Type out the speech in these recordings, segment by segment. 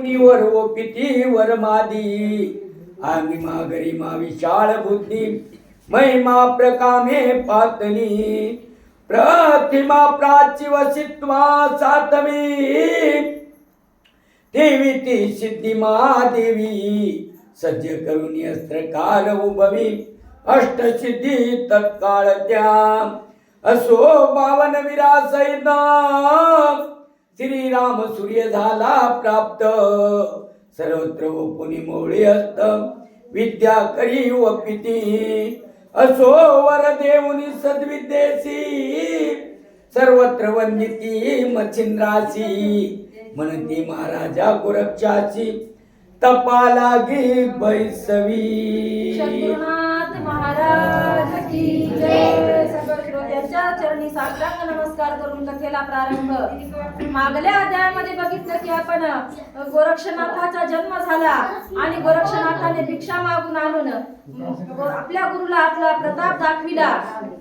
मुनीवर ओपिती वर मादी आम्ही मागरी मा विशाळ बुद्धी महिमा प्रकामे पातली प्रतिमा प्राची वसित्वा सातवी देवी ती सिद्धी महादेवी सज्ज करून अस्त्रकार उभवी अष्टसिद्धी तत्काळ त्या असो 52 वीरासहित श्रीराम सूर्य झाला प्राप्त सर्वत्र पुनी मोळी असत विद्या करी वपिती असो वर देऊनी सद्विद्येसी सर्वत्र वंदिती मच्छिंद्रासी म्हणती महाराजा गोरक्षाची तपालागी बैसवी. शंकरनाथ महाराज की जय. सगळ श्रोत्यांच्या चरणी साष्टांग नमस्कार करून कथेला प्रारंभ. मागल्या अध्यायामध्ये बघितलं की आपण गोरक्षनाथाचा जन्म झाला आणि गोरक्षनाथाने भिक्षा मागून आणून आपल्या गुरुला आपला प्रताप दाखविला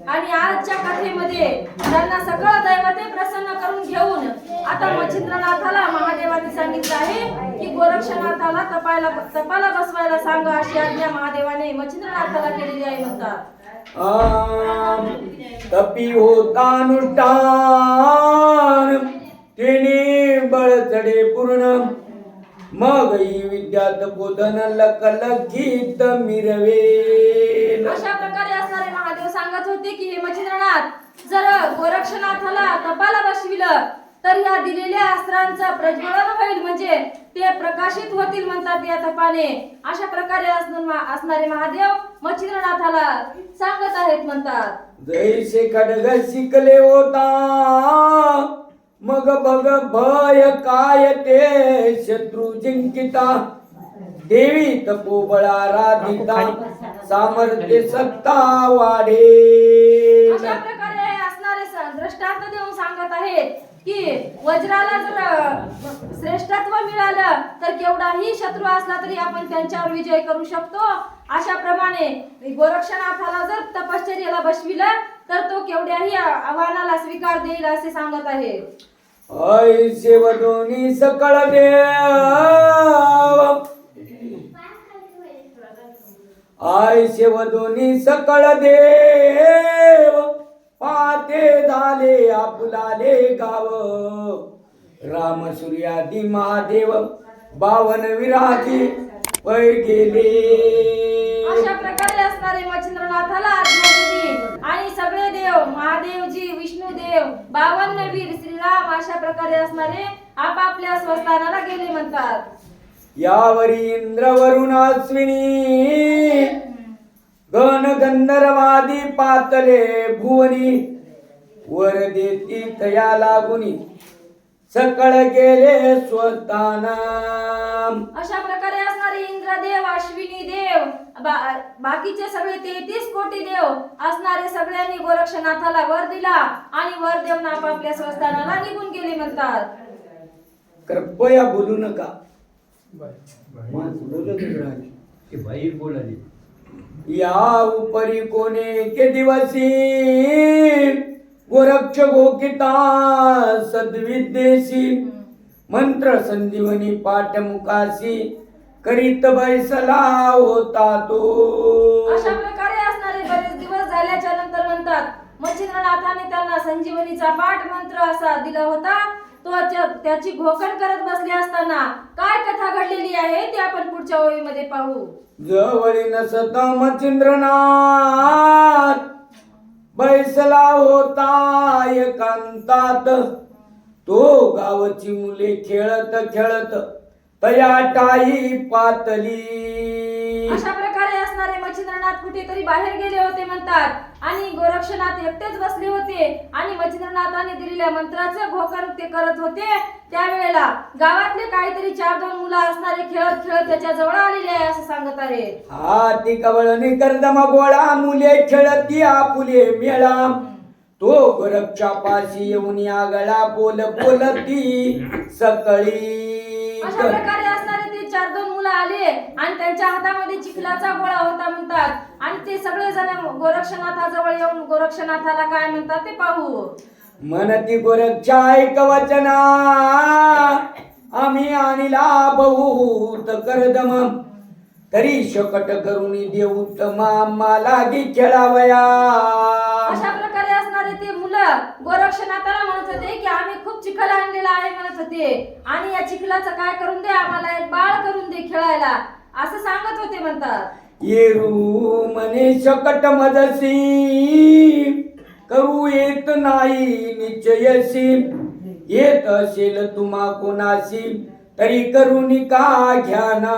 आणि आजच्या कथेमध्ये त्यांना सगळं दैवते प्रसन्न करून घेऊन आता मच्छिंद्रनाथाला महादेवाने सांगितलं आहे की गोरक्षनाथाला तपाला बसवायला सांगा अशी आज्ञा महादेवाने मच्छिंद्रनाथाला केलेली आहे म्हणतात. तपी होतानुष्ठान तिने बळ चढे पूर्ण मग ही विद्या तपोधन लकलकीत मिरवे. अशा प्रकारे असणारे महादेव सांगत होते की हे मच्छिंद्रनाथ जर गोरक्षनाथाला तपाला बसविलं तर या दिलेल्या अस्त्रांचं प्रज्वलन होईल म्हणजे ते प्रकाशित होतील म्हणतात या तपाने. अशा प्रकारे असणारे महादेव मच्छिंद्रनाथाला सांगत आहेत म्हणतात. जैसे खडग शिकले होता मग बघ भय काय ते शत्रू जिंकिता देवी तपोबळा राधिता सामर्थ्य सत्ता वाढे. अशा प्रकारे असणारे दृष्टांत देऊन सांगत आहेत की वज्राला जर श्रेष्ठत्व मिळालं तर केवढाही शत्रू असला तरी आपण त्यांच्यावर विजय करू शकतो. अशा प्रमाणे गोरक्षनाथाला जर तपश्चर्याला बसविलं तर तो केवढ्याही आव्हानाला स्वीकार देईल असे सांगत आहे. ऐसे वदोनी सकळ देव ऐसे वदोनी सकळ देव पाते झाले आपुलाले गाव राम सूर्यादी महादेव 52 विराजी पै गेले. अशा प्रकारे असणारे मच्छिंद्रनाथाला आज्ञा दिली आणि सगळे देव महादेवजी विष्णुदेव 52 वीर श्रीराम अशा प्रकारे असणारे आपापल्या स्वस्थानाला गेले म्हणतात. यावरी इंद्र वरुण अश्विनी गण गंधर्वादी पातले भुवनी वर देती तया लागुनी सकळ गेले स्वताना. अशा प्रकारे असणारे इंद्रदेव अश्विनी देव बाकीचे सगळे 33 कोटी देव असणारे सगळ्यांनी गोरक्षनाथाला वर दिला आणि वर देऊन आपापल्या स्वस्थानाला निघून गेले म्हणतात. कृपया बोलू नका. या उपरी कोणे के दिवसी गोरक्ष गोकिता सद्विद्येशी मंत्र संजीवनी पाठ मुखासी करीत बैसला होता तो. अशा प्रकारे असणारे बरेच दिवस झाल्याच्या नंतर म्हणतात मच्छिंद्रनाथाने त्यांना संजीवनीचा पाठ मंत्र असा दिला होता. तो त्याची घोकण करत बसले असताना काय कथा घडलेली आहे ते आपण पुढच्या ओळीमध्ये पाहू. जवळी नसत मच्छिंद्रनाथ बैसला होता एकांतात तो गावची मुले खेळत खेळत तया टाई पातली. अशा प्रकारे असणारे मच्छिंद्रनाथ कुठेतरी बाहेर गेले होते म्हणतात आणि गोरक्षनाथ एकटेच बसले होते आणि मच्छिंद्रनाथाने दिलेल्या मंत्राचं घोकण ते करत होते. त्यावेळेला गावातले काहीतरी 4-2 मुलं असणारे खेळत खेळत त्याच्या जवळ आलेले आहे असं सांगत आहे. हाती कवळणी कर्दमा गोळा मुले खेळती आपुले मेळा तो गोरक्षा पाशी येऊन आगळा बोल बोलती सकळी. अशा प्रकारे असणारे ते 4-2 मुलं आले आणि त्यांच्या हातामध्ये चिखलाचा गोळा होता म्हणतात आणि ते सगळे जण गोरक्षनाथाजवळ येऊन गोरक्षनाथाला काय म्हणतात ते पाहू. मनती गोरक्षा ऐक वचना आम्ही आणला बहुत करदम तरी शकट करून देऊत मामा लागी खेळावया. अशा प्रकारे असणारे ते मुलं गोरक्षनाथाला म्हणत होते की आम्ही खूप चिखल आणलेला आहे म्हणत होते आणि या चिखलाचं काय करून दे, आम्हाला एक बाळ करून दे खेळायला असं सांगत होते म्हणतात. येरू मने शकट मजसी करू येत नाही निश्चयसी येत असेल तुम्हा कोणाशी तरी करून का घ्याना.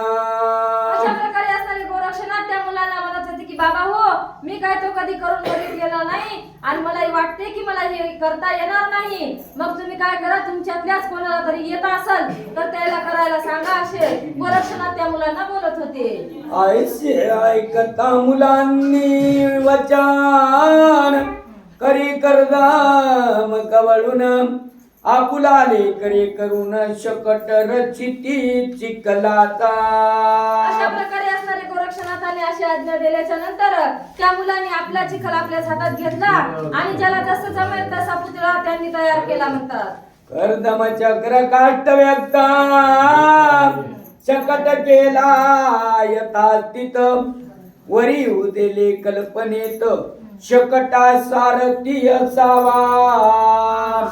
अशा प्रकारे असणारे गोरक्षनाथ त्या मुलाला म्हणत होते की बाबा हो मी काय तो कधी करून बघितलेला नाही आणि मलाही वाटते की मला हे करता येणार नाही, मग तुम्ही काय करा तुमच्यातल्याच कोणाला तरी येत असेल तर त्याला करायला सांगा असे गोरक्षनाथ त्या मुलांना बोलत होते. ऐसे ऐकता मुलांनी वचन करी करदाम कवळून आपुलाले करे करून शकट रचिती चिखलाता. अशा प्रकारे असणारे गोरक्षनाथाने अशी आज्ञा दिल्याच्या नंतर त्या मुलांनी आपला चिखल आपल्याच हातात घेतला आणि ज्याला जसं जमेल तसा पुतळा त्यांनी तयार केला म्हणतात. कर्दम चक्र काष्ट व्यक्ता शकट केला यथा तिथ वरी उदेले कल्पनेत शकटा सारथी असावा.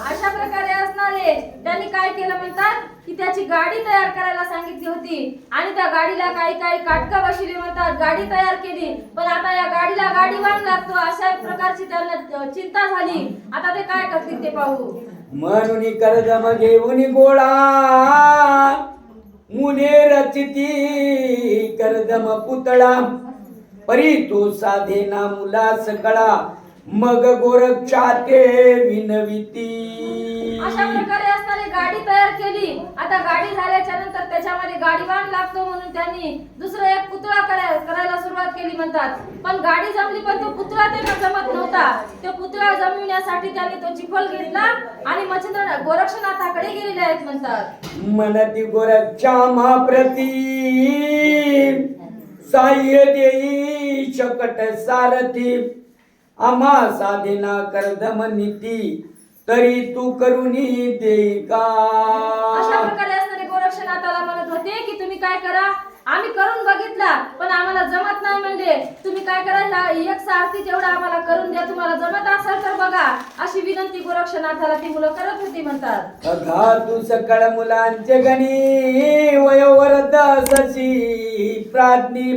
अशा प्रकारे असणारे त्यांनी काय केलं म्हणतात की त्याची गाडी तयार करायला सांगितली होती आणि त्या गाडीला काही काही काटका बसवली म्हणतात, गाडी तयार केली पण आता या गाडीला गाडीवान लागतो अशा प्रकारची त्यांना चिंता झाली. आता ते काय करतील ते पाहू. म्हणून कर्दम घेऊन गोळा मुने रचिती कर्दम पुतळा परी तो साधेना मुला सकळा मग गोरक्षा ते विनविती. अशा प्रकारे असणारी गाडी तयार केली. आता गाडी झाल्याच्या नंतर त्याच्यामध्ये गाडीवान लागतो म्हणून त्यांनी दुसरा एक पुतळा करायला सुरुवात केली म्हणतात. पण गाडी जमली पण तो पुतळा त्यांना जमत नव्हता. तो पुतळा जमविण्यासाठी त्यांनी तो चिखल घेतला आणि मच्छिंद्र गोरक्षनाथाकडे गेलेले आहेत म्हणतात. मनती गोरक्षा महाप्रती साह्य देई शकट सारथी आम्हा साधेना कर्दम नीती तरी तू करुणी देई का. अशा प्रकारे असणारे गोरक्षनाथाला म्हणत होते की तुम्ही काय करा, आम्ही करून बघितला पण आम्हाला जमत नाही म्हणजे तुम्ही काय करा एक सारथी तेवढा आम्हाला करून द्या, तुम्हाला जमत असेल तर बघा अशी विनंती गोरक्षनाथाला ती मुलं करत होती म्हणतात. अघा तू सकळ मुलांचे गणी वयोवरद सशी प्राज्ञी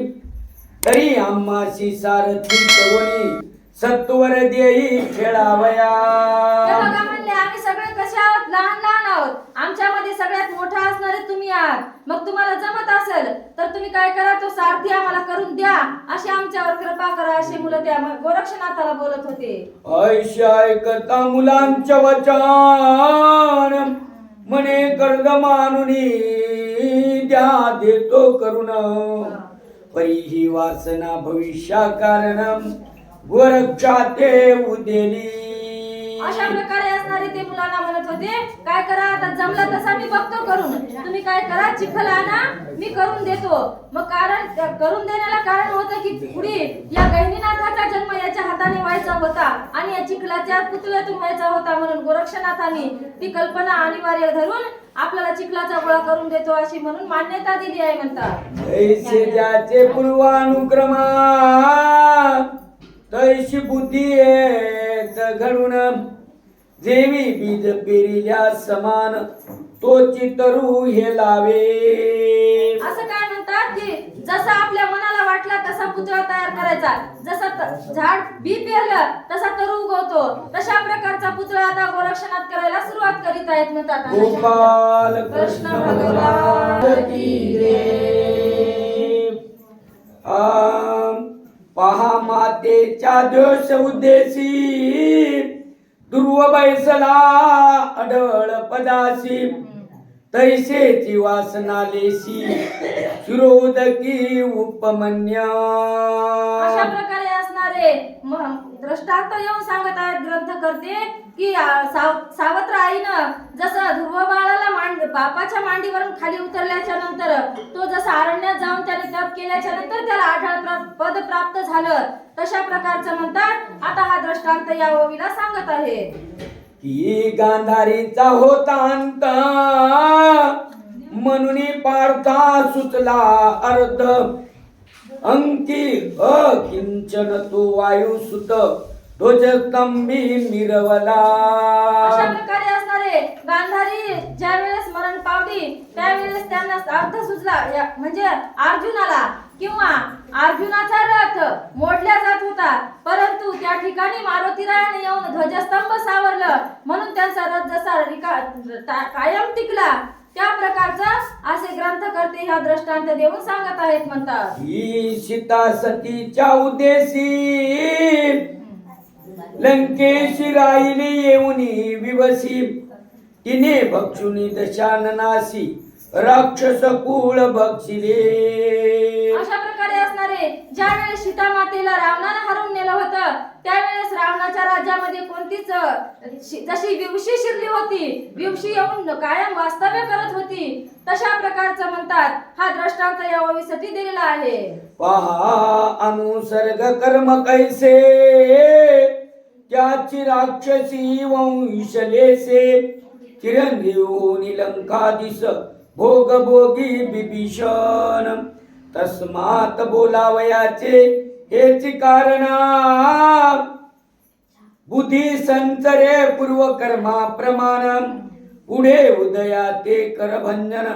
तरी आम्हाशी सारथी करुणी सत्वर देई खेळावया. ते बघा म्हणले आम्ही सगळे कसे आहोत, लहान लहान आहोत, आमच्यामध्ये सगळ्यात मोठा असणारे तुम्ही आहात, मग तुम्हाला जमत असेल तर तुम्ही काय करा तो सारथी आम्हाला करून द्या अशी आमच्यावर कृपा करा अशी मुलं त्या गोरक्षनाथाला बोलत होते. ऐशा ऐकता मुलांच्या वचन म्हणे कर्दमानुनी द्या देतो करुण परी ही वासना भविष्या कारण गोरक्षा ते उदेली. अशा प्रकारे असणारे ते मुलांना म्हणत होते काय करा आता जमलं तसा मी बघतो करून, तुम्ही काय करा चिखल आणा मी करून देतो. मग कारण करून देण्याला कारण होतं की पुढे या गहिनीनाथाचा जन्म याच्या हाताने व्हायचा होता आणि या चिखलाच्या पुतळ्यातून व्हायचा होता म्हणून गोरक्षनाथांनी ती कल्पना अनिवार्य धरून आपल्याला चिखलाचा गोळा करून देतो अशी म्हणून मान्यता दिली आहे म्हणतात. ऐसे ज्याचे पूर्वानुक्रमा तैशी बुद्धी येत घडून जेवी बीज पेरिल्या समान तोची तरू हे लावे. असं काय म्हणतात की जसं आपल्या मनाला वाटला तसा पुतळा तयार करायचा, जसं झाड बी पेरलं तसा तरू उगवतो तशा प्रकारचा पुतळा आता गोरक्षनाथ करायला सुरुवात करीत आहेत म्हणतात. गोपाल कृष्ण भगवान की जय. पहा मातेच्या दोष उद्देशी ध्रुव बैसला अडळ पदासी तैसेची वासना लेशी शिरोदकी उपमन्य. अशा प्रकारे असणारे दृष्टांत येऊन सांगत आहेत ग्रंथकर्ते की सावत्र आईनं जसं ध्रुव बाळाला बापाच्या मांडीवरून खाली उतरल्याच्या नंतर तो जसा अरण्यात जाऊन त्याने तप केल्याच्या नंतर त्याला आढळ पद प्राप्त झालं तशा प्रकारचं म्हणतात. आता हा दृष्टांत या ओवीला सांगत आहे की गांधारीचा होता अंत म्हणून पार्था सुचला अर्थ अंकी अकिंचन तो वायुसुत ध्वजस्तंभी मिरवला. अशा प्रकारे असणारे गांधारी ज्या वेळेस मरण पावली त्यावेळेस त्यांना अर्थ सुचला म्हणजे अर्जुनाला किंवा अर्जुनाचा रथ मोडला जात होता, परंतु त्या ठिकाणी मारुतीरायाने येऊन ध्वजस्तंभ सावरलं म्हणून त्यांचा रथ जसा कायम टिकला. त्या प्रकारचा असे ग्रंथकर्ते ह्या दृष्टांत देऊन सांगत आहेत म्हणतात. ही सीता सतीच्या उद्देशी लंकेशी राहिली येऊनी विवसी तिने भक्षुनी दशाननासी राक्षस कुळ बक्षिले. अशा प्रकारे असणारे ज्या वेळेस सीता मातेला रावणाने हरवून नेलं होतं त्यावेळेस रावणाच्या राज्यामध्ये कोणतीच जशी विवशी शिरली होती, विवशी येऊन कायम वास्तव्य करत होती, तशा प्रकारचं म्हणतात हा दृष्टांत या ओवीसाठी दिलेला आहे. पहा अनुसर्ग कर्म कैसे त्याची राक्षसी वंशलेसे चिरंजीवनी लंकादिस भोग भोगी बिभीषण तस्मात बोलावयाचे हेची कारणा बुद्धी संचरे पूर्व कर्मा प्रमाण पुढे उदया ते करभंजन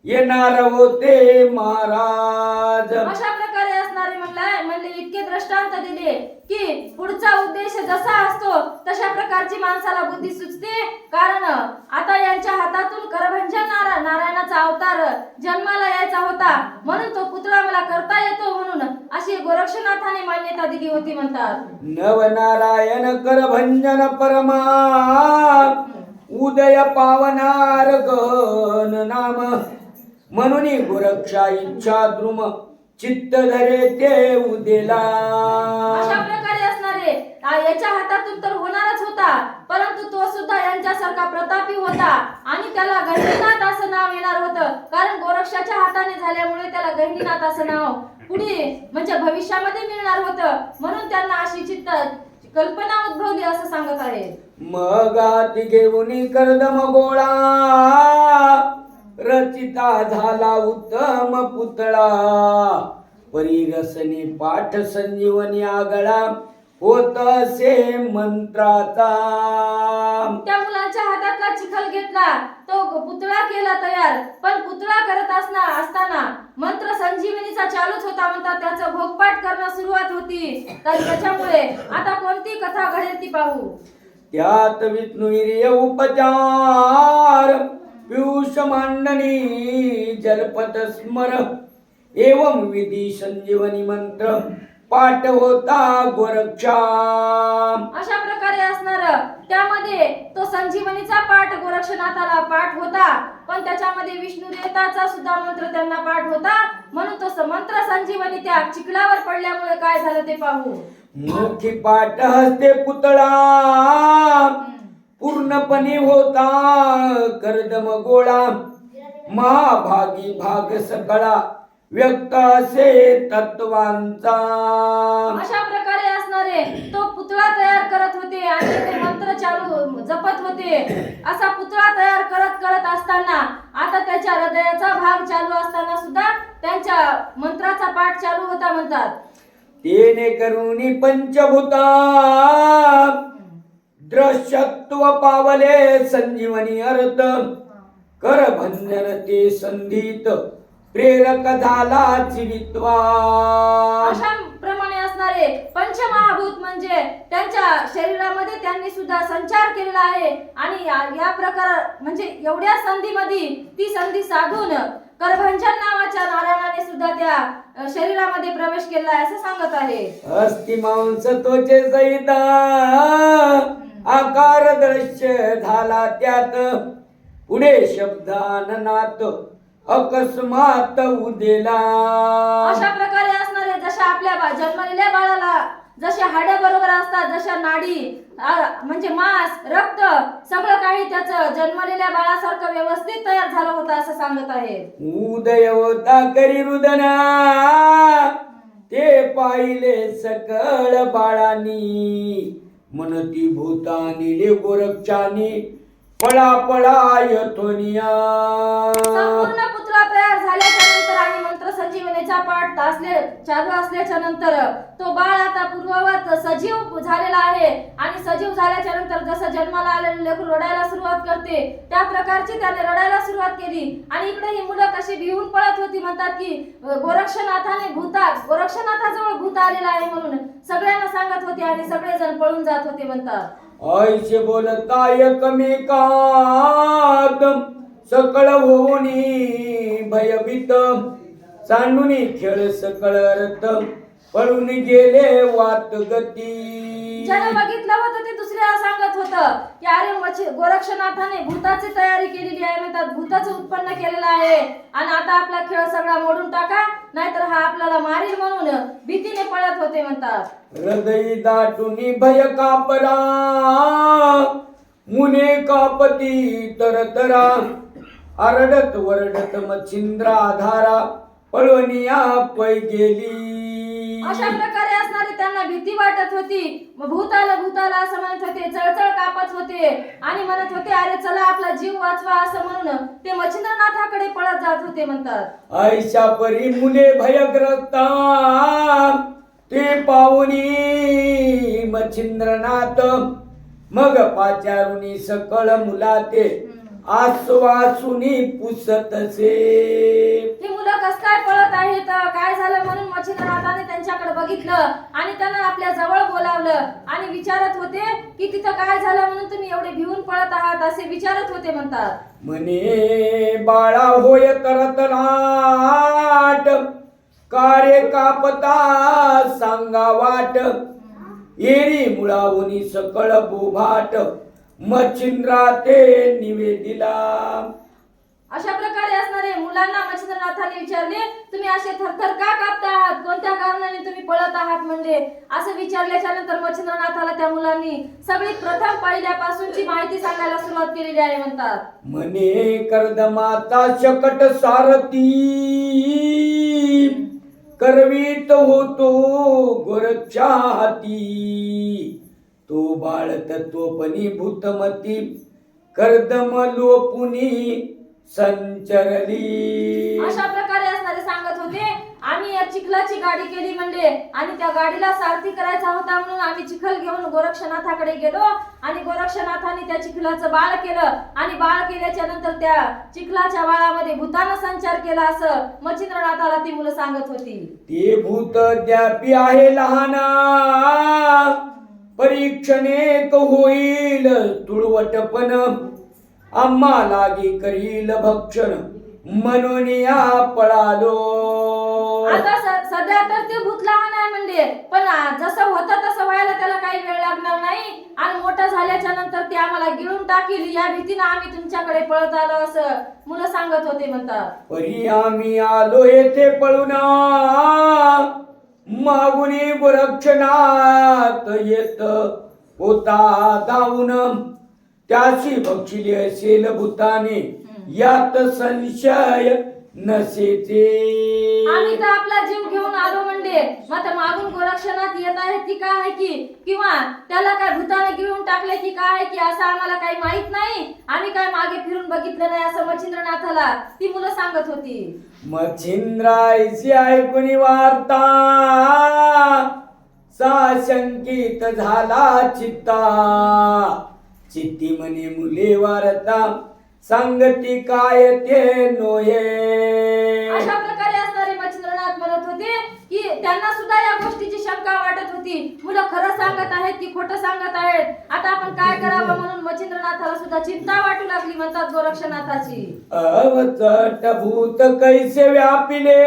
येणार होते महाराज. अशा प्रकारे असणारे म्हणले इतके दृष्टांत दिले की पुढचा उद्देश जसा असतो तशा प्रकारची माणसाला बुद्धी सुचते. कारण आता यांच्या हातातून करभंजन नारायणाचा अवतार जन्माला यायचा होता म्हणून तो पुतळा मला करता येतो म्हणून अशी गोरक्षनाथाने मान्यता दिली होती म्हणतात. नवनारायण करभंजन परमा उदय पावनार गण नाम म्हणून गोरक्षा इच्छा द्रुम चित्त धरे ते उदेला. अशा प्रकारे असणारे याच्या हातातून तर होणारच होता, परंतु तो सुद्धा यांच्यासारखा प्रतापी होता आणि त्याला गहिनीनाथ असं नाव येणार होतं. कारण गोरक्षाच्या हाताने झाल्यामुळे त्याला गहिनीनाथ असं नाव पुढे म्हणजे भविष्यामध्ये मिळणार होतं, म्हणून त्यांना अशी चित्त कल्पना उद्भवली असं सांगत आहे. मग हाती घेऊन कर्दम गोळा रचिता झाला उत्तम पुतळा परिरसने पाठ संजीवनी आगळा होत असे मंत्राचा. त्या मुलांच्या हातातला चिखल घेतला, तो पुतळा केला तयार, पण पुतळा करत असताना मंत्र संजीवनीचा चालूच होता म्हणतात. त्याचं भोगपाठ करणं सुरुवात होती, तर त्याच्यामुळे आता कोणती कथा घडेल ती पाहू. त्यात विष्णुवीर्य उपचार पियुष मांडणी जलपत स्मर एवं विधी संजीवनी मंत्र पाठ होता गोरक्षा. अशा प्रकारे असणार त्यामध्ये तो संजीवनीचा पाठ गोरक्षनाथाला पाठ होता, पण त्याच्यामध्ये विष्णू देवताचा सुद्धा मंत्र त्यांना पाठ होता, म्हणून तो मंत्र संजीवनी त्या चिखलावर पडल्यामुळे काय झालं ते पाहू. मुखी पाठ हस्ते पुतळा पूर्णपणे होता कर्दम गोळा महाभागी भाग सकळा व्यक्त असे तत्वांचा. अशा प्रकारे असणारे तो पुतळा तयार करत होते आणि ते मंत्र चालू जपत होते. असा पुतळा तयार करत असताना आता त्याच्या हृदयाचा भाग चालू असताना सुद्धा त्यांच्या मंत्राचा पाठ चालू होता म्हणतात. तेने करुणी पंचभूता दृश्यत्व पावले संजीवनी अर्थ करभंजन ते संधीत प्रेरक झाला चिवित्वा. अशा प्रमाणे असणारे पंचमहाभूत म्हणजे त्यांच्या शरीरामध्ये त्यांनी सुद्धा संचार केलेला आहे आणि या प्रकार म्हणजे एवढ्या संधीमध्ये ती संधी साधून करभंजन नावाच्या नारायणाने सुद्धा त्या शरीरामध्ये प्रवेश केला आहे असं सांगत आहे. अस्ति मांस त्वचे सहित आकार दृश्य झाला त्यात पुढे शब्दाननात अकस्मात उदेला. अशा प्रकारे असणारे जशा आपल्या जन्मलेल्या बाळाला जशा हाडे बरोबर असतात, जशा नाडी म्हणजे मांस रक्त सगळं काही त्याचं जन्मलेल्या बाळासारखं व्यवस्थित तयार झालं होतं असं सांगत आहे. उदय होता करी रुदना ते पाहिले सकळ बाळानी म्हणती भूतानी गोरक्षानी पळा पळा यथोनिया. संपूर्ण पुतळा तयार झाल्याच्या नंतर आणि मंत्र संजीवनीचा पाठ चालू असल्याच्या नंतर तो बाळ आता पूर्ववत सजीव झालेला आहे आणि सजीव झाल्याच्या नंतर जसं जन्माला आलेलं लेकरू रडायला सुरुवात करते त्या प्रकारची त्याने रडायला सुरुवात केली. आणि इकडे ही मुलं कशी भिवून पळत होती. म्हणतात की गोरक्षनाथाजवळ भूत आलेला आहे म्हणून सगळ्यांना सांगत होते आणि सगळेजण पळून जात होते. म्हणतात ऐसे बोलता एकमेकात सकळ होऊनी भयभीत सांडूनी खेळ सकळ रथ पळून गेले वात गती. ज्याने बघितलं होतं ते दुसऱ्याला सांगत होतं की अरे गोरक्षनाथाने भूताची तयारी केलेली आहे. म्हणतात भूताचं उत्पन्न केलेलं आहे आणि आता आपला खेळ सगळा मोडून टाका नाहीतर हा आपल्याला मारील म्हणून भीतीने पळत होते. म्हणतात हृदय दाटुनी भय कापरा मुने कापती तरतरा आरडत वरडत मच्छिंद्रा धारा पळवनिया पै गेली. अशा प्रकारे असणारी त्यांना भीती वाटत होती. भूताला असं म्हणत होते, चळचळ कापत होते आणि म्हणत होते अरे चला आपला जीव वाचवा असं म्हणून ते मच्छिंद्रनाथाकडे पळत जात होते. म्हणतात ऐशा परी मुले भयग्रस्त ते पाहुनी मच्छिंद्रनाथ मग पाचारुनी सकळ मुलाते आसवासुनी पुसतसे. ही मुलं कस काय पळत आहेत काय झालं म्हणून मच्छिंद्रनाथाने त्यांच्याकडे बघितलं आणि त्यांना आपल्या जवळ बोलावलं आणि विचारत होते की तिथं काय झालं म्हणून तुम्ही एवढे भिवून पळत आहात असे विचारत होते. म्हणतात म्हणे बाळा होय तरतनाट कार्य कापता सांगा वाट एरी मुळावुनी सकळ बोभाट मच्छिंद्रा ते निवेदिला. अशा प्रकारे असणारे मुलांना मच्छिंद्रनाथाने विचारले तुम्ही असे थरथर का कापता आहात कोणत्या कारणाने तुम्ही पळत आहात म्हणजे असं विचारल्याच्या नंतर मच्छिंद्रनाथाला त्या मुलांनी सगळी प्रथम पहिल्यापासूनची माहिती सांगायला सुरुवात केलेली आहे. म्हणतात म्हणे कर्दमाता शकट सारथी करवीत होतो गोरक्षा हाती तो बाळ तत्वपणी भूतमती कर्दम लोपुनी संचरली. अशा प्रकारे असणारे सांगत होते आम्ही या चिखलाची गाडी केली म्हणजे आणि त्या गाडीला सारथी करायचा होता म्हणून आम्ही चिखल घेऊन गोरक्षनाथाकडे गेलो आणि गोरक्षनाथाने त्या चिखलाचं बाळ केलं आणि बाळ केल्याच्या नंतर त्या चिखलाच्या बाळामध्ये भूतानं संचार केला असं मच्छिंद्रनाथाला ती मुलं सांगत होती. ते भूत द्यापी आहे लहान परीक्षणे होईल तुळवटपण आम्हा लागी करील भक्षण म्हणून या पळालो. आता सध्या तर ते भूत लहान आहे म्हणजे पण जसं होतं तसं व्हायला त्याला काही वेळ लागणार नाही आणि मोठं झाल्याच्या नंतर ते आम्हाला गिळून टाकील या भीतीने आम्ही तुमच्याकडे पळत आलो असं मुलं सांगत होते. म्हणतात परी आम्ही आलो येथे पळून मागुनी गोरक्षनाथ येत होता धावून त्याची बक्षिली असेल भूताने यात संशय नसेते. आम्ही तर आपला जीव घेऊन आलो म्हणजे मग मागून गोरक्षनाथ येत आहे ती काय आहे की किंवा त्याला काय भूताने गिळून टाकले की काय आहे की असं आम्हाला काही माहित नाही आम्ही काय मागे फिरून बघितलं नाही असं मच्छिंद्रनाथाला ती मुलं सांगत होती. मच्छिंद्रायची ऐकून वार्ता साशंकित झाला चित्ता चित्ती म्हणे मुले वारता सांगती काय ते नोये. अशा प्रकारे असणारे मच्छिंद्रनाथ म्हणत होते की त्यांना सुद्धा या गोष्टीची शंका वाटत होती मुलं खरं सांगत आहेत की खोटं सांगत आहेत आता आपण काय करावं म्हणून मच्छिंद्रनाथाला सुद्धा चिंता वाटू लागली. म्हणतात गोरक्षनाथाची अवचट भूत कैसे व्यापिले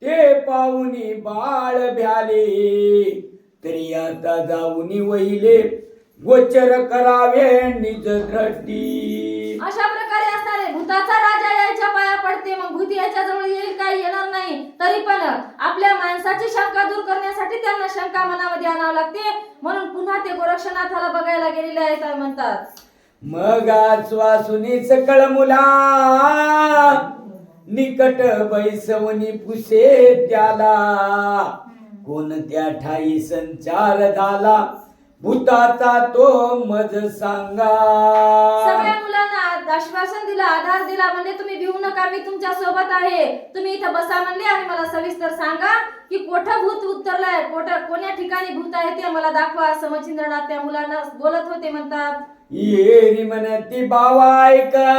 ते पाहुनी बाळ भ्याले तरी आता जाऊनी वहिले गोचर करावे निज दृष्टी. अशा प्रकारे असणारे भूताचा राजा यायच्या पाया पडते मग भूत याच्या जवळ येईल काही येणार नाही तरी पण आपल्या माणसाची शंका दूर करण्यासाठी त्यांना शंका मनामध्ये आणावं लागते म्हणून पुन्हा ते गोरक्षनाथाला बघायला गेलेले आहेत. म्हणतात मग आश्वासुनी सकळ मुला निकट बैसवनी पुसे त्याला कोणत्या ठाई संचार झाला भूताचा तो मज सांगा. सगळ्या मुलांना आश्वासन दिलं, आधार दिला, म्हणजे तुम्ही भिवू नका, मी तुमच्या सोबत आहे, तुम्ही इथं बसा म्हणले आणि मला सविस्तर सांगा की कोठं भूत उतरलंय, कोण्या ठिकाणी भूत आहे ते मला दाखवा, असं मच्छिंद्रनाथ त्या मुलांना बोलत होते. म्हणतात येरी म्हणती बावा ऐका,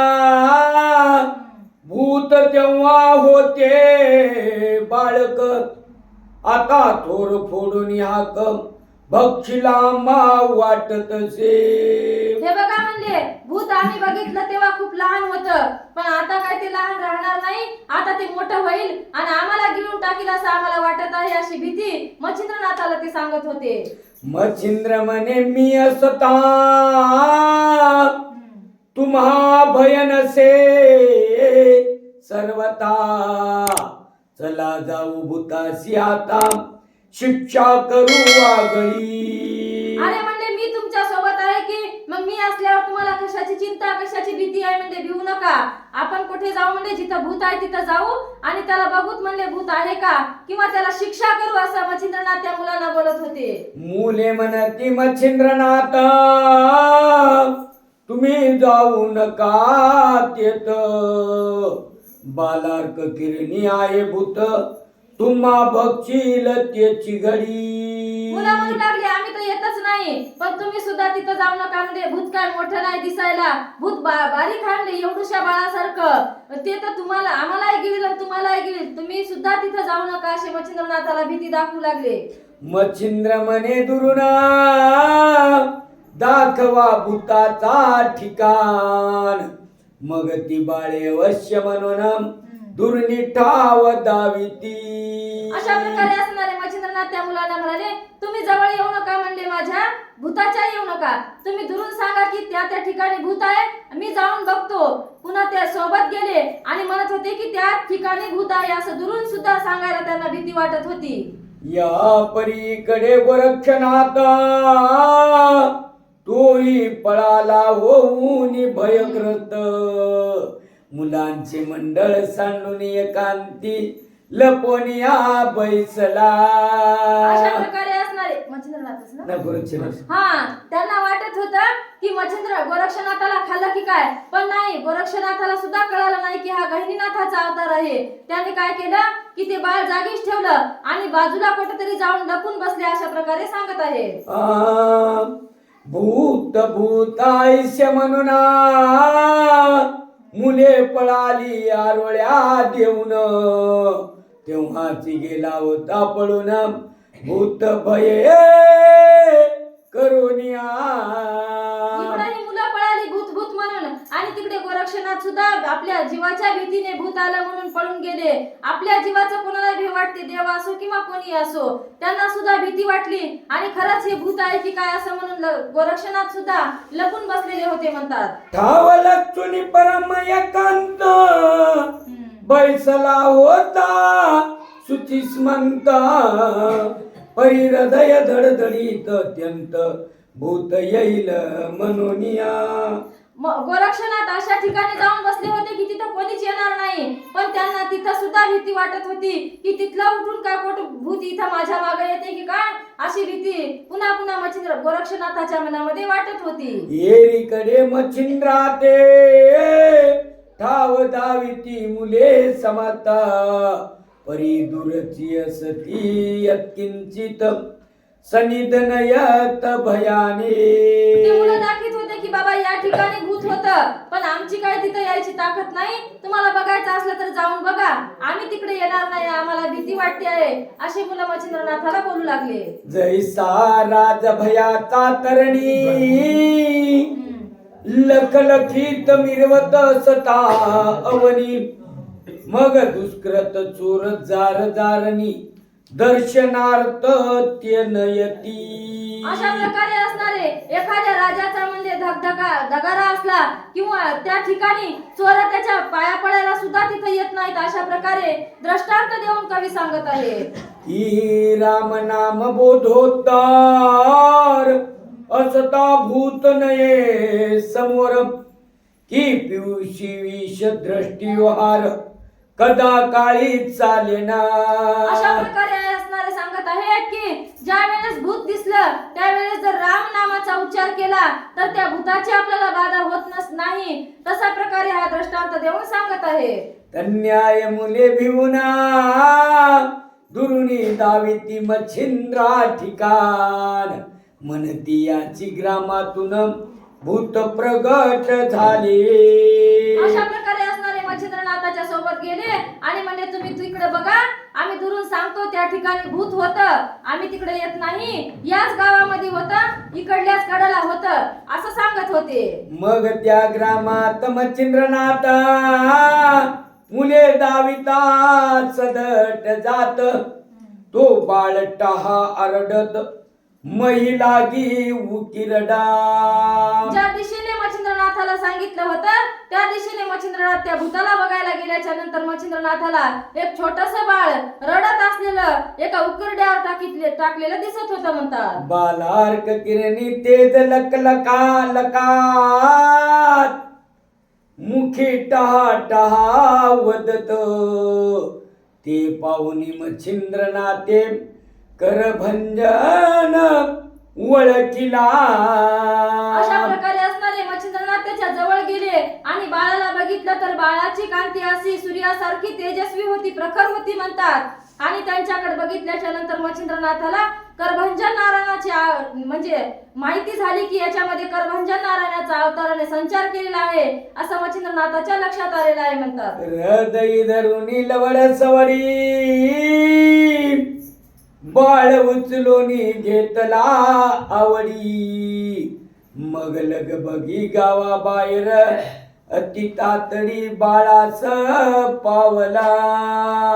भूत तेव्हा होते बाळक, आता थोर फोडून हाक भक्षीला माव वाटतसे. हे बघा म्हणले, भूत आम्ही बघितलं तेव्हा खूप लहान होतं, पण आता काय ते लहान राहणार नाही, आता ते मोठं होईल आणि आम्हाला गिळून टाकील असं आम्हाला वाटत आहे, अशी भीती मच्छिंद्रनाथाला ते सांगत होते. मच्छिंद्र म्हणे मी असता तुम्हा भय नसे सर्वता, चला जाऊ भूतासी आता शिक्षा करू आगळी. अरे म्हणले मी तुमच्या सोबत आहे की, मग मी असल्यावर तुम्हाला कशाची चिंता, कशाची भीती आहे, म्हणजे भिवू नका, आपण कुठे जाऊ म्हणले, जिथं भूत आहे तिथं जाऊ आणि त्याला बघूत म्हणले भूत आहे का, किंवा त्याला शिक्षा करू, असं मच्छिंद्रनाथ त्या मुलांना बोलत होते. मुले म्हणती मच्छिंद्रनाथ तुम्ही जाऊ नका तेत, बालार्क किरणी आहे भूत तुम्हा बघशील त्याची घडी. मुलं म्हणू लागले आम्ही तर येतच नाही, पण तुम्ही सुद्धा तिथं जाऊ नका, म्हणजे भूत काय मोठं नाही दिसायला, भूत बारीक आणले एवढूशा बाळासारखं, ते तर तुम्हाला आम्हालाही गिळेल आणि तुम्हालाही गिळेल, तुम्ही सुद्धा तिथं जाऊ नका, असे मच्छिंद्रनाथाला भीती दाखवू लागले. मच्छिंद्र म्हणे दुरुना दाखवा भूताचा ठिकाण, मग ती बाळे अवश्य म्हणून दुर्निठाव दाविती. अशा प्रकारे असणारे मच्छिंद्रनाथ त्या मुलांना म्हणाले तुम्ही जवळ येऊ नका, म्हणले माझ्या भूताच्या येऊ नका, तुम्ही दुरून सांगा की त्या ठिकाणी भूत आहे, मी जाऊन बघतो. पुन्हा त्या सोबत गेले आणि म्हणत होते की त्या ठिकाणी भूत आहे, असं दुरून सुद्धा सांगायला त्यांना भीती वाटत होती. या परीकडे गोरक्षनाथ तोही पळाला होऊन भयग्रस्त, मुलांचे मंडळ सांडून एकांती लपोनिया बैसला. अशा प्रकारे असणारे मच्छिंद्रनाथच ना, हा त्यांना वाटत होतं की मच्छिंद्र गोरक्षनाथाला खाल्लं की काय, पण नाही, गोरक्षनाथाला सुद्धा कळालं नाही की हा गहिनीनाथाचा अवतार आहे. त्याने काय केलं की ते बाळ जागीच ठेवलं आणि बाजूला कुठेतरी जाऊन लपून बसले, अशा प्रकारे सांगत आहे. भूत भूतायस्य म्हणून मुले पळाली आरोळ्या देऊन, तेव्हाची गेला होता पळून भूत भये करुनिया. इकडे मुलं पळाली भूत भूत म्हणून, आणि तिकडे गोरक्षनाथ सुद्धा आपल्या जीवाच्या भीतीने भूत आलं म्हणून पळून गेले. आपल्या जीवाचं कोणाला भीती वाटते, देव असो किंवा कोणी असो, त्यांना सुद्धा भीती वाटली आणि खरंच हे भूत आहे की काय असं म्हणून गोरक्षनाथ सुद्धा लपून बसलेले होते. म्हणतात ठावला चुनी परम एकांत बैसला होता सुचिस्मंत, परी हृदय धडधडीत अत्यंत भूत येईल मनोनिया. गोरक्षनाथ अशा ठिकाणी जाऊन बसले होते की तिथं कोणीच येणार नाही, पण त्यांना तिथं सुद्धा भीती वाटत होती की तिथलं उठून काय भूत इथं माझ्या मागे येते की काय, अशी भीती पुन्हा पुन्हा मच्छिंद्र गोरक्षनाथाच्या मनामध्ये वाटत होती. एरीकडे मच्छिंद्राते ठाव दाविती मुले समता, परी दूरची असती यत्किंचित सनिधनयत भयाने. ते मुलं दाखवत होते की बाबा या ठिकाणी भूत होतं, पण आमची काय तिथं यायची ताकद नाही, तुम्हाला बघायचं असलं तर जाऊन बघा, आम्ही तिकडे येणार नाही, आम्हाला भीती वाटते आहे, असे मुलं मच्छिंद्रनाथाला बोलू लागले. जैसा राज भयाचा तरणी लखलखीत मिरवत सता अवनी, मग दुष्कृत चोर जार जारणी दर्शनार्थ नयती. अशा प्रकारे असणारे एखाद्या राजाचा म्हणजे दगारा असला किंवा त्या ठिकाणी चोर त्याच्या पाया पडायला सुद्धा तिथे येत नाहीत, अशा प्रकारे दृष्टांत देऊन कवी सांगत आहे. ही राम नाम बोधोत्तर असता भूत नये समोर, की पियुषी विष दृष्टी व्यवहार कदा काळी चालेना. अशा प्रकारे असणारे सांगत सांगत आहे की ज्या वेळेस भूत दिसलं त्यावेळेस जर राम नामाचा उच्चार केला तर त्या भूताची आपल्याला बाधा होत नाही. तसा प्रकारे हा दृष्टांत देऊन सांगत आहे. तन्याय मुले भिवुना दुरुनी दाविती मच्छिंद्रा ठिकाण म्हणती याची ग्रामातून भूत प्रगट झाले. अशा प्रकारे असणारे मच्छिंद्रनाथाच्या सोबत गेले आणि म्हणले तुम्ही तिकडे बघा, आम्ही दुरून सांगतो त्या ठिकाणी भूत होतं, आम्ही तिकडे येत नाही, याच गावामध्ये होतं, इकडल्याच कडेला होतं असं सांगत होते. मग त्या ग्रामात मच्छिंद्रनाथ मुले दाविता सदट जात तो बाळटा आरडत महिलागी उकिरडा. ज्या दिशेने मच्छिंद्रनाथाला सांगितलं होतं त्या दिशेने मच्छिंद्रनाथ त्या भूताला बघायला गेल्याच्या नंतर मच्छिंद्रनाथाला एक छोटस बाळ रडत असलेलं एका उकिरड्यावर टाकलेलं दिसत होतं म्हणतात. बालार्क किरणी तेज लकलका लकात मुखी टहा टहा वदत ते पाहुनी मच्छिंद्रनाथे करभंजन वळखिला. अशा प्रकारे असणारे मच्छिंद्रनाथ त्याच्या जवळ गेले आणि बाळाला बघितलं तर बाळाची कांती अशी सूर्यासारखी तेजस्वी होती, प्रखर होती म्हणतात. आणि त्यांच्याकडे बघितल्याच्या नंतर मच्छिंद्रनाथाला करभंजन नारायणाची म्हणजे माहिती झाली की याच्यामध्ये करभंजन नारायणाचा अवताराने संचार केलेला आहे असं मच्छिंद्रनाथाच्या लक्षात आलेलं आहे म्हणतात. हृदय धरुनी लवड सवडी बाळ उचलोनी घेतला आवडी मग लग बगी गावा बाहेर अति तातडी बाळास पावला.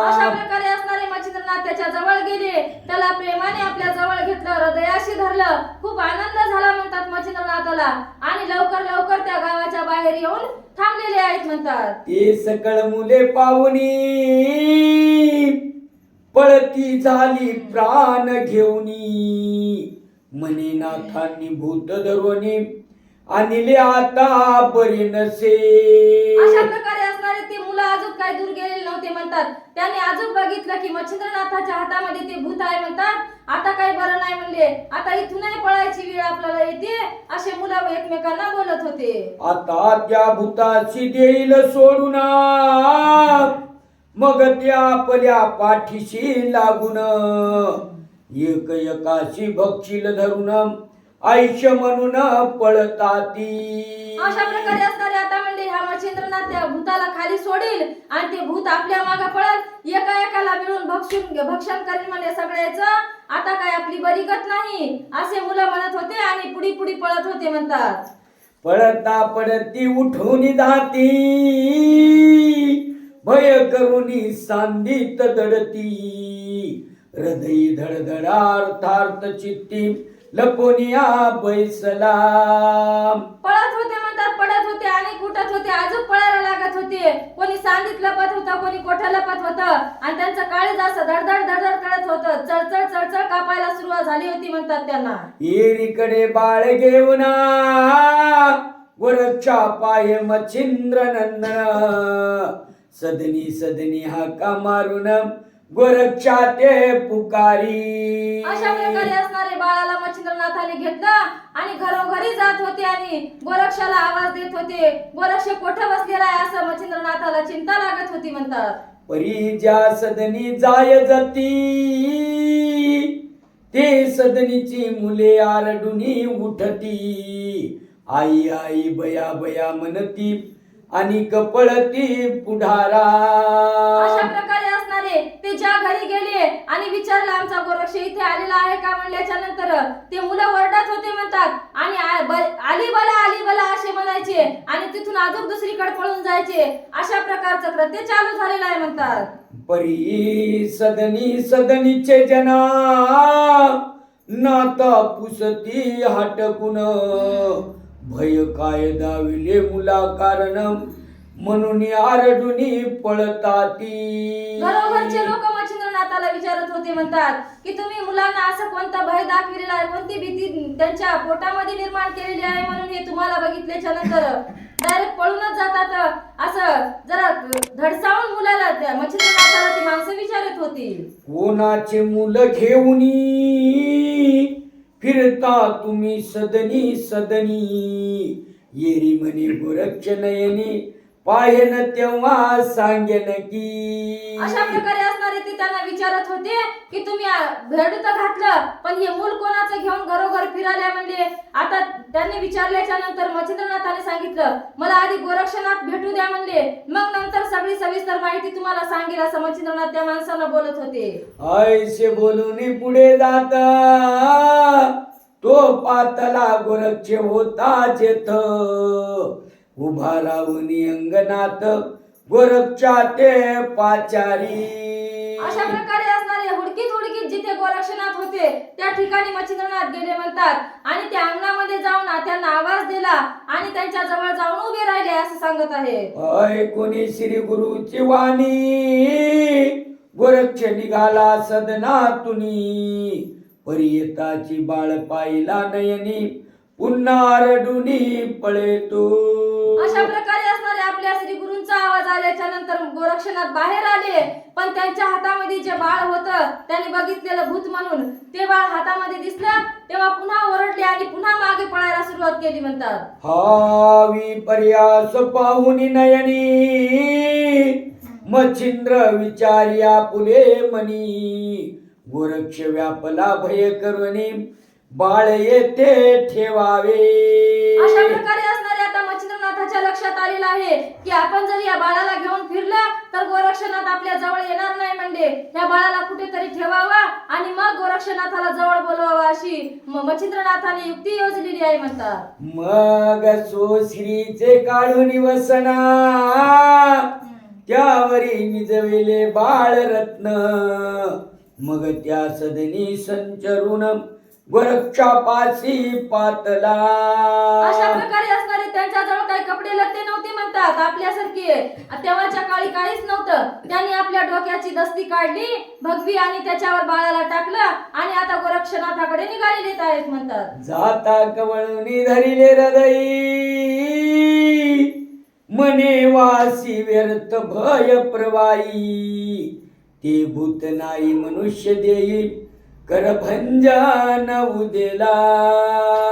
अशा प्रकारे असणारे मच्छिंद्रनाथ त्याच्या जवळ गेले, त्याला प्रेमाने आपल्या जवळ घेतलं, हृदयाशी धरलं, खूप आनंद झाला म्हणतात मच्छिंद्रनाथाला. आणि लवकर लवकर त्या गावाच्या बाहेर येऊन थांबलेले आहेत म्हणतात. ते सकळ मुले पाहुनी पळती झाली प्राण घेऊनी म्हणे नाथांनी भूत धरोनी आणले आता बरे नसे. अशा प्रकारे असणारे ते मुलं अजून काय दूर गेलेले नव्हते म्हणतात. त्याने अजून बघितलं की मच्छिंद्रनाथाच्या हातामध्ये ते भूत आहे म्हणतात. आता काही बरं नाही म्हणले, आता इथूनही पळायची वेळ आपल्याला येते असे मुलं एकमेकांना बोलत होते. आता त्या भूताची देईल सोडून मग त्या आपल्या पाठीशी लागून एक एकाशी भक्षील धरून आयुष्य म्हणून पळताती. अशा प्रकारे असणारे आता म्हणले ह्या मच्छिंद्रनाथ त्या भूताला खाली सोडील आणि ते भूत आपल्या मागे पळत एका एकाला मिळून भक्षण करील म्हणे सगळ्याचं. आता काय आपली बरीगत नाही असे मुलं म्हणत होते आणि पुढी पुढी पळत होते म्हणतात. पळता पडती उठून जाती भय करुनी सांदीत दडती हृदय धडधडार्थार्थ चित्ती लपोनिया बैसला. पळत होते म्हणतात, पडत होते आणि कुटत होते, अजून पळायला लागत होते. कोणी सांदीत लपत होतं, कोणी कोठा लपत होतं आणि त्यांचं काळीज असं धडधड धडधड करत होतं. चळचळ चळचळ कापायला सुरुवात झाली होती म्हणतात त्यांना. एकीकडे बाळ घेऊन गोरक्षा पाय मच्छिंद्र नंदन सदनी सदनी हाका मारून गोरक्षा ते पुकारी. अशा प्रकारे असणारे बाळाला मच्छिंद्रनाथाने घेतलं आणि घरोघरी जात होते आणि गोरक्षाला आवाज देत होते. गोरक्ष कोठे बसलेला आहे असं मच्छिंद्रनाथाला चिंता लागत होती म्हणतात. परी ज्या सदनी जाय जाती ते सदनीची मुले आरडुनी उठती आई आई बया बया म्हणती आणि कपळती पुढारा. अशा प्रकारे असणारे ते ज्या घरी गेले आणि विचारलं आमचा गोरक्ष इथे आलेला आहे का म्हणल्याच्या नंतर ते मुलं वरडत होते म्हणतात आणि आली बला असे म्हणायचे आणि तिथून अजून दुसरीकडे पळून जायचे. अशा प्रकारचं कृत्य चालू झालेलं आहे म्हणतात. परी सदनी सदनीचे जना नाता पुसती हटकुन भय काय दाविले मुला कारण म्हणून आरडुनी पळताती. घरोघरचे लोक मच्छिंद्रनाथाला विचारत होते म्हणतात की तुम्ही मुलांना असं कोणता भय दाखविलेला आहे, कोणती भीती त्यांच्या पोटामध्ये निर्माण केलेली आहे म्हणून हे तुम्हाला बघितल्याच्या नंतर डायरेक्ट पळूनच जातात असं जरा धडसावून मुलाला त्या मच्छिंद्रनाथाला ती माणसं विचारत होती. होती. कोणाचे मुलं घेऊनी फिरता तुम्ही सदनी सदनी, येरी म्हणे गोरक्ष नयनी पाहेन तेव्हा सांगेन की. अशा प्रकारे असणारे ते त्यांना विचारत होते की तुम्ही भेडू तर घातलं, पण हे मूल कोणाचं घेऊन घरोघर फिरायला म्हणले. आता त्यांनी विचारल्याच्या नंतर मच्छिंद्रनाथाने सांगितलं मला आधी गोरक्षनाथ भेटू द्या म्हणले, मग नंतर सगळी सविस्तर माहिती तुम्हाला सांगेल असं मच्छिंद्रनाथ त्या माणसाला बोलत होते. ऐसे बोलून पुढे जाता तो पातला गोरक्ष होता जेथ, उभा राहून अंगणात गोरक्षच्या ते पाचारी. अशा प्रकारे असणारे हुडकीत जिथे गोरक्षनाथ होते त्या ठिकाणी मच्छिंद्रनाथ गेले म्हणतात, आणि त्या अंगणामध्ये जाऊन त्यांना आवाज दिला आणि त्यांच्या जवळ जाऊन उभे राहिले असं सांगत आहे. ऐकुनी श्री गुरुची वाणी गोरक्ष निघाला सदनातुनी, परियताची बाळ पाहिला नयनी पुन्हा रडुनी पळे तो. अशा प्रकारे असणारे आपल्या श्री गुरूंचा आवाज आल्याच्या नंतर गोरक्षनाथ बाहेर आले, पण त्यांच्या हातामध्ये जे बाळ होतं त्यांनी बघितलेलं भूत म्हणून ते बाळ हातामध्ये दिसलं तेव्हा पुन्हा ओरडले आणि पुन्हा मागे पळायला सुरुवात केली म्हणतात. हावी पर्यास पाहुनी नयनी मच्छिंद्र विचारिया पुले मनी, गोरक्ष व्यापला भय करुणी बाळ येथे ठेवावे. अशा प्रकारे असणारे आता मच्छिंद्रनाथाच्या लक्षात आलेलं आहे की आपण जर या बाळाला घेऊन फिरला तर गोरक्षनाथ आपल्या जवळ येणार नाही म्हणले, या बाळाला कुठेतरी ठेवावा आणि मग गोरक्षनाथाला जवळ बोलवावा अशी मच्छिंद्रनाथाने युक्ती योजलेली आहे म्हणतात. मग सोश्रीचे काढून वसना त्यावरी निजविले बाळ रत्न, मग त्या सदनी संचरून गोरक्षा पाशी पातला. अशा प्रकारे असणारे त्यांच्याजवळ काही कपडे लत्ते नव्हते म्हणतात आपल्यासारखे, तेव्हाच्या काळी काहीच नव्हतं. त्यांनी आपल्या डोक्याची दस्ती काढली भगवी आणि त्याच्यावर बाळाला टाकलं आणि आता गोरक्षनाथाकडे निघाले येत आहेत म्हणतात. जाता कवळुनी धरिले हृदयी मने वासी व्यर्थ भय प्रवाई, ते भूत नाही मनुष्य देई कर भंजन उदेला.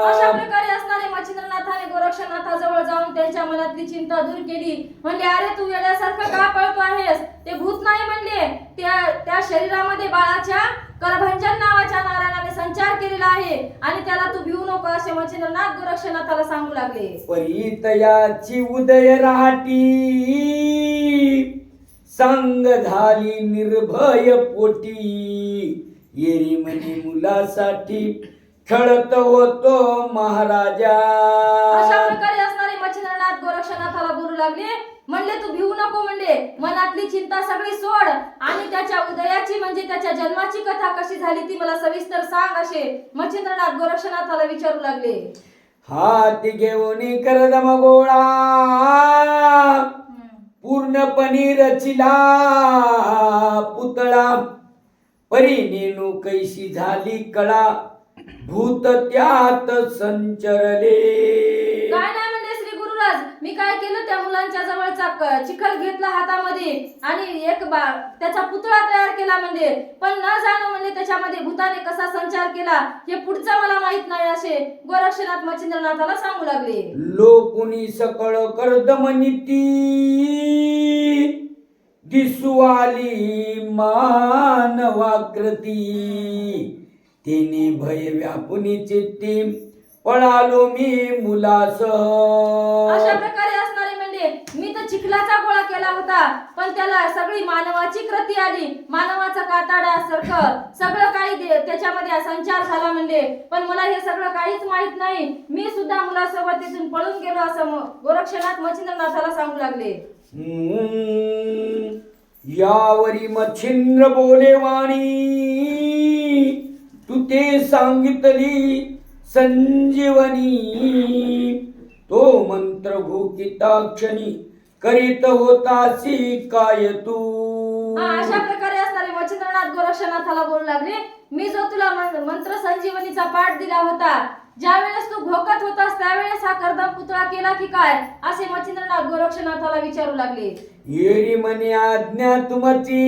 अशा प्रकारे असणारे मच्छिंद्रनाथाने गोरक्षनाथाजवळ जाऊन त्यांच्या मनातली चिंता दूर केली. म्हणले अरे तू वेड्यासारखं का पळतो आहेस, ते भूत नाही म्हणले, त्या शरीरामध्ये बाळाच्या करभंजन नावाच्या नारायणाने संचार केलेला आहे आणि त्याला तू भिवू नको असे मच्छिंद्रनाथ गोरक्षनाथाला सांगू लागले. परितयाची उदय राहटी संग झाली निर्भय पोटी, येरी म्हणे मुलासाठी खेळत होतो महाराजा. अशा प्रकारे असणारे मच्छिंद्रनाथ गोरक्षनाथाला बोलू लागले, म्हणले तू भिवू नको म्हणले, मनातली चिंता सगळी सोड आणि त्याच्या उदयाची म्हणजे त्याच्या जन्माची कथा कशी झाली ती मला सविस्तर सांग असे मच्छिंद्रनाथ गोरक्षनाथाला विचारू लागले. हाती घेऊन करदम गोळा पूर्णपणे रचिला पुतळा, परी नेणू कैशी झाली कळा भूत त्यात संचरले. काय नाही म्हणले श्री गुरुराज, मी काय केलं त्या मुलांच्या जवळचा चिखल घेतला हातामध्ये आणि त्याचा पुतळा तयार केला म्हणजे, पण न जाणं म्हणजे त्याच्यामध्ये भूताने कसा संचार केला हे पुढचं मला माहित नाही असे गोरक्षनाथ मच्छिंद्रनाथाला सांगू लागले. लोपुनी सकळ कर्दमनिती दिसू आली मानवाकृती, तिने भय व्यापुनी चित्ती पळालो मी मुलास. अशा प्रकारे असणारे म्हणजे मी तर चिखलाचा गोळा केला होता पण त्याला सगळी मानवाची कृती आली, मानवाचा कातडा सारखं सगळं काही त्याच्यामध्ये संचार झाला म्हणजे, पण मला हे सगळं काहीच माहित नाही, मी सुद्धा मुलासोबत तिथून पळून गेलो असं गोरक्षनाथ मच्छिंद्रनाथाला सांगू लागले. यावरी मच्छिंद्र बोले वाणी तू ते सांगितली संजीवनी, तो मंत्र भूकिताक्षणी करीत होतासी काय तू. अशा प्रकारे असणारे मच्छिंद्रनाथ गोरक्षनाथाला बोलू लागले, मी जो तुला मंत्र संजीवनीचा पाठ दिला होता ज्या वेळेस तू भोकत होतास त्यावेळेस हा कर्दम पुतळा केला की काय असे मच्छिंद्रनाथ गोरक्षनाथाला विचारू लागले. येरी म्हणे आज्ञा तुमची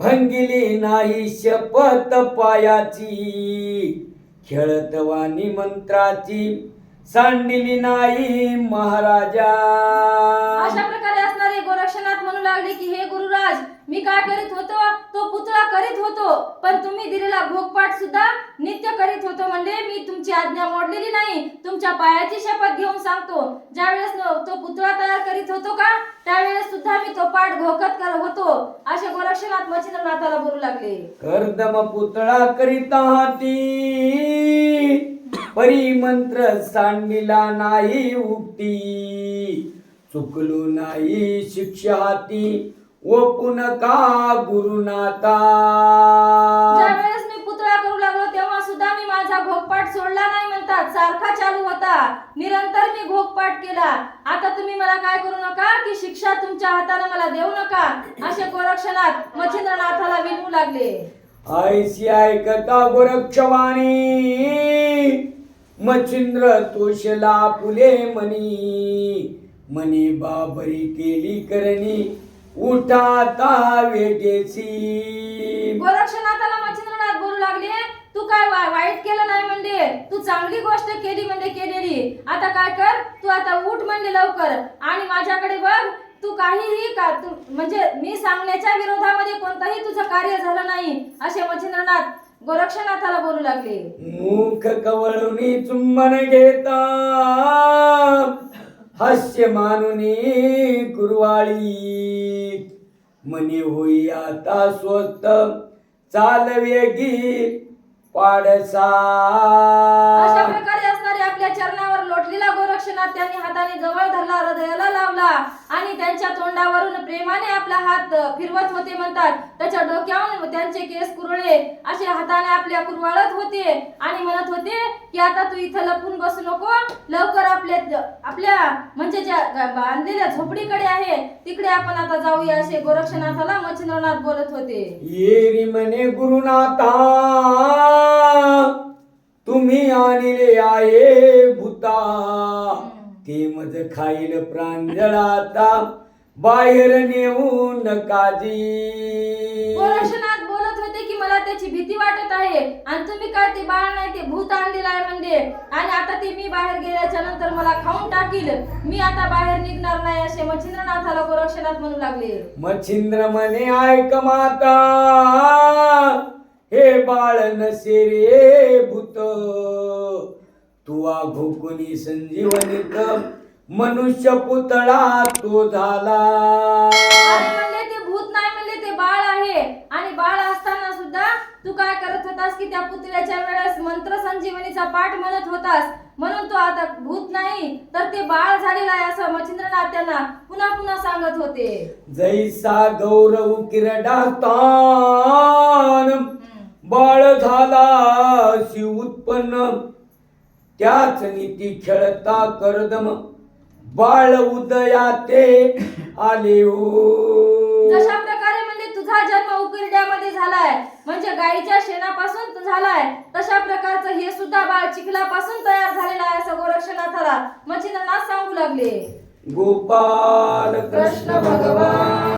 भंगिली नाही शपथ पायाची, खेळतवानी मंत्राची सांडिली नाही महाराजा. अशा प्रकारे असणारे गोरक्षनाथ म्हणू लागले की हे गुरुराज, मी काय करीत होतो तो पुतळा करीत होतो, पण तुम्ही दिलेला भोगपाठ सुद्धा नित्य करीत होतो. म्हणजे मी तुमची आज्ञा मोडलेली नाही, तुमच्या पायाची शपथ घेऊन सांगतो. ज्यावेळेस तो पुतळा तयार करीत होतो का, त्यावेळेस सुद्धा मी तो पाठ घोकत करत होतो. असे गोरक्षनाथ मच्छिंद्रनाथाला बोलू लागले. कर्दम पुतळा करीता हाती, परी मंत्र सांडिला नाही उक्ती, चुकलो नाही शिक्षा हाती ओपून का गुरुनाथा. ज्यावेळेस मी पुतळा करू लागलो तेव्हा सुद्धा मी माझा घोकपाठ सोडला नाही म्हणतात, सारखा चालू होता. निरंतर मी घोकपाठ केला. आता तुम्ही मला काय करू नका की शिक्षा तुमच्या हाताने मला देऊ नका, असे गोरक्षनाथ मच्छिंद्रनाथाला विनवू लागले. ऐशी ऐकता गोरक्षवाणी, मच्छिंद्र तोषला फुले मनी, मनी बाबरी केली करणी उठाता वेगेसी. गोरक्षनाथाला मच्छिंद्रनाथ बोलू लागले, तू काय वाईट केलं नाही म्हणजे, तू चांगली गोष्ट केली म्हणजे केलेली. आता काय कर, तू आता उठ म्हणजे लवकर आणि माझ्याकडे बघ. तू काहीही का तू म्हणजे मी सांगण्याच्या विरोधामध्ये कोणताही तुझं कार्य झालं नाही, असे मच्छिंद्रनाथ गोरक्षनाथाला बोलू लागले. मुख कवळुनी चुंबन घेता, हास्य मानुनी कुरवाळी, मनी होई आता स्वस्त चाल वेगी पाडसा. अशा प्रकारे असणारे आपल्या चरणावर लोटलेला गोरक्षनाथ त्यांनी हाताने जवळ धरला, हृदयाला लावला आणि त्यांच्या तोंडावरून प्रेमाने आपला हात फिरवत होते म्हणतात. त्याच्या डोक्यावर त्यांचे केस कुरळे असे हाताने आपल्या कुरवाळत होते आणि म्हणत होते की आता तू इथं लपून बसू नको, लवकर आपल्या म्हणजे ज्या बांधलेल्या झोपडीकडे आहे तिकडे आपण आता जाऊया, असे गोरक्षनाथाला मच्छिंद्रनाथ बोलत होते. येरी म्हणे गुरुनाथा, तुम्ही आणले आहे भूता, ते मज खाईल प्रांजळाता बाहेर नेऊ नकाजी. गोरक्षनाथ बोलत होते की मला त्याची भीती वाटत आहे आणि तुम्ही काय ते बाळ नाही ते भूत आणलेलं आहे म्हणजे, आणि आता ते मी बाहेर गेल्याच्या नंतर मला खाऊन टाकील, मी आता बाहेर निघणार नाही, असे मच्छिंद्रनाथाला गोरक्षनाथ म्हणू लागले. मच्छिंद्र म्हणे ऐक माता, हे बाळ नसे रे भूत, तुवा घोकुनी संजीवनीत मनुष्य पुतळा तो झाला. आणि म्हणले ते भूत नाही म्हणले ते बाळ आहे, आणि बाळ असताना सुद्धा तू काय करत होतास की त्या पुतळ्याच्या वेळेस मंत्र संजीवनीचा पाठ म्हणत होतास, म्हणून तो आता भूत नाही तर ते बाळ झालेला आहे, असं मच्छिंद्रनाथ त्यांना पुन्हा पुन्हा सांगत होते. जैसा गौरव किरडास्तान बाळ झाला शिव उत्पन्न, त्याच नीती खेळता करदम बाळ उदयाते आले हो. जशा प्रकारे म्हणजे तुझा जन्म उकिरड्यामध्ये झालाय म्हणजे गायीच्या शेणापासून झालाय, तशा प्रकारचं हे सुद्धा बाळ चिखलापासून तयार झालेलं आहे, असं गोरक्षनाथाला मच्छिंद्रनाथ सांगू लागले. गोपाल कृष्ण भगवान.